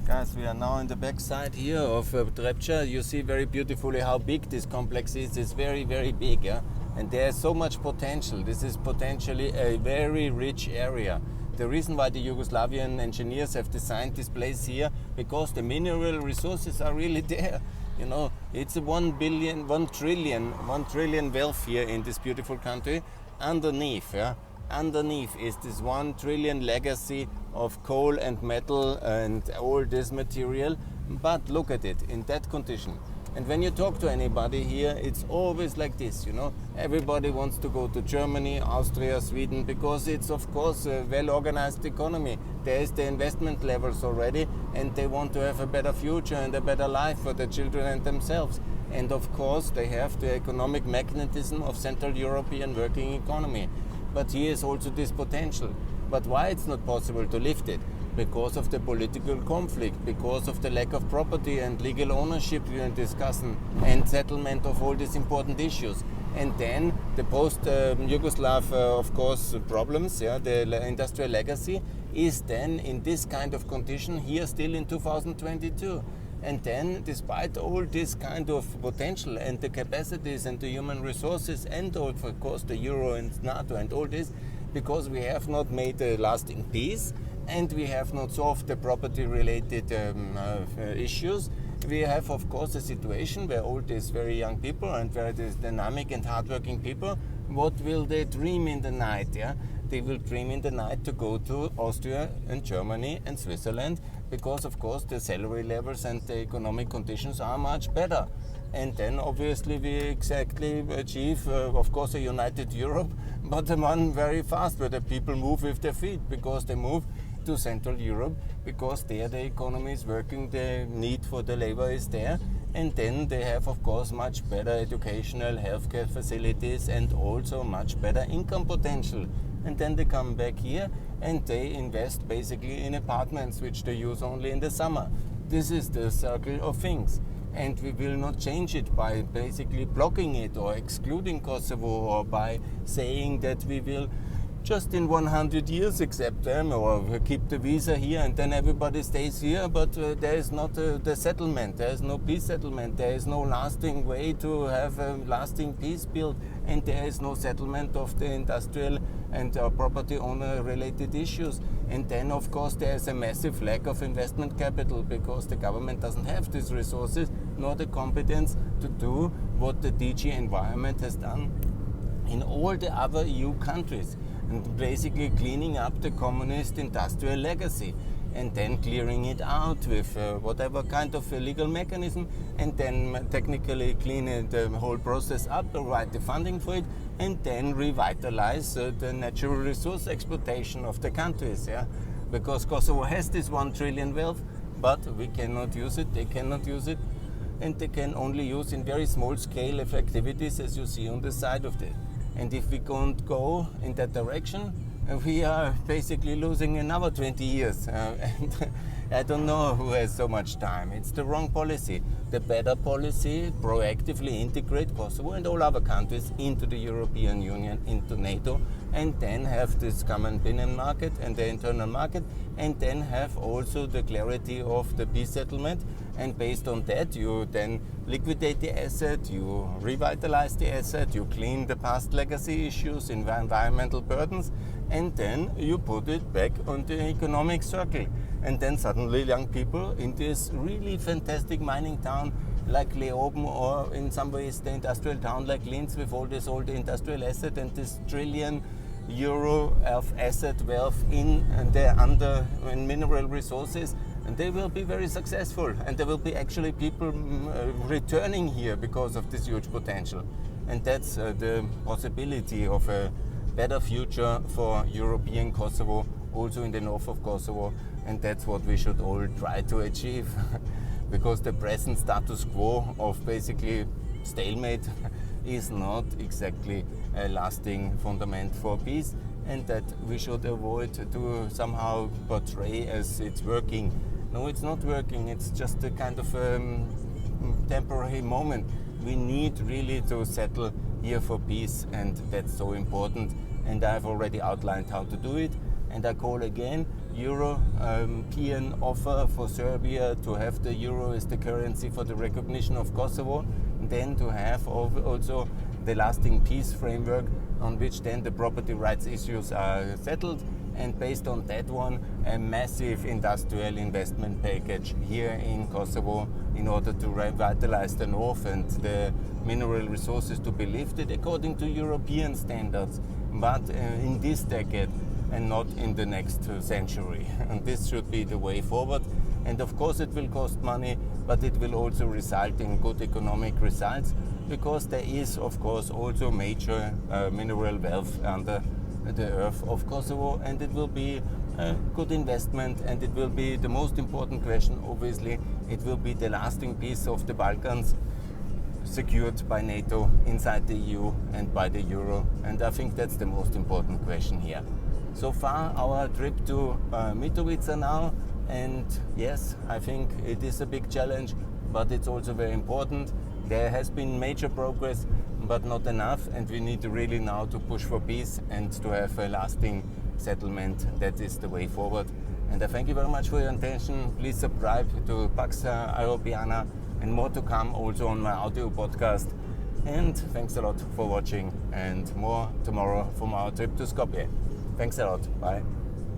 Guys, we are now on the backside here of Trepča. You see very beautifully how big this complex is. It's very, very big, yeah? And there's so much potential. This is potentially a very rich area. The reason why the Yugoslavian engineers have designed this place here, because the mineral resources are really there. You know, it's a 1 trillion wealth here in this beautiful country. Underneath, yeah? Underneath is this 1 trillion legacy of coal and metal and all this material. But look at it in that condition. And when you talk to anybody here, it's always like this, you know. Everybody wants to go to Germany, Austria, Sweden, because it's of course a well-organized economy. There is the investment levels already, and they want to have a better future and a better life for the children and themselves. And of course they have the economic mechanism of Central European working economy. But here is also this potential. But why it's not possible to lift it? Because of the political conflict, because of the lack of property and legal ownership we are discussing, and settlement of all these important issues. And then the post-Yugoslav, of course, problems, yeah, the industrial legacy is then in this kind of condition here still in 2022. And then, despite all this kind of potential and the capacities and the human resources and, of course, the Euro and NATO and all this, because we have not made a lasting peace and we have not solved the property-related issues, we have, of course, a situation where all these very young people and very dynamic and hardworking people, what will they dream in the night? Yeah, they will dream in the night to go to Austria and Germany and Switzerland, because of course the salary levels and the economic conditions are much better. And then obviously we exactly achieve, of course, a united Europe, but the one very fast, where the people move with their feet, because they move to Central Europe, because there the economy is working, the need for the labor is there, and then they have, of course, much better educational, healthcare facilities and also much better income potential. And then they come back here and they invest basically in apartments which they use only in the summer. This is the circle of things. And we will not change it by basically blocking it or excluding Kosovo, or by saying that we will just in 100 years accept them or keep the visa here and then everybody stays here, but there is not the settlement, there is no peace settlement, there is no lasting way to have a lasting peace built, and there is no settlement of the industrial and property owner related issues. And then of course there is a massive lack of investment capital, because the government doesn't have these resources nor the competence to do what the DG Environment has done in all the other EU countries, and basically cleaning up the communist industrial legacy and then clearing it out with whatever kind of legal mechanism, and then technically clean the whole process up, provide the funding for it, and then revitalize the natural resource exploitation of the countries. Yeah? Because Kosovo has this 1 trillion wealth, but we cannot use it, they cannot use it, and they can only use in very small scale of activities, as you see on the side of it. And if we don't go in that direction, we are basically losing another 20 years. And I don't know who has so much time. It's the wrong policy. The better policy, proactively integrate Kosovo and all other countries into the European Union, into NATO, and then have this common binnenmarket market and the internal market, and then have also the clarity of the peace settlement. And based on that, you then liquidate the asset, you revitalize the asset, you clean the past legacy issues, environmental burdens, and then you put it back on the economic circle. And then suddenly young people in this really fantastic mining town like Leoben, or in some ways the industrial town like Linz, with all this old industrial asset and this trillion euro of asset wealth in mineral resources, and they will be very successful, and there will be actually people returning here because of this huge potential. And that's the possibility of a better future for European Kosovo, also in the north of Kosovo, and that's what we should all try to achieve. Because the present status quo of basically stalemate is not exactly a lasting fundament for peace, and that we should avoid to somehow portray as it's working. No, it's not working. It's just a kind of temporary moment. We need really to settle here for peace, and that's so important. And I've already outlined how to do it. And I call again European offer for Serbia to have the euro as the currency for the recognition of Kosovo, and then to have also the lasting peace framework on which then the property rights issues are settled, and based on that one, a massive industrial investment package here in Kosovo in order to revitalize the north and the mineral resources to be lifted according to European standards, but in this decade and not in the next century. And this should be the way forward. And of course it will cost money, but it will also result in good economic results, because there is of course also major mineral wealth under the earth of Kosovo, and it will be a good investment, and it will be the most important question, obviously, it will be the lasting peace of the Balkans, secured by NATO inside the EU and by the euro, and I think that's the most important question here. So far our trip to Mitrovica now, and yes, I think it is a big challenge, but it's also very important. There has been major progress, but not enough, and we need really now to push for peace and to have a lasting settlement. That is the way forward. And I thank you very much for your attention. Please subscribe to Pax Europiana, and more to come also on my audio podcast. And thanks a lot for watching, and more tomorrow from our trip to Skopje. Thanks a lot. Bye.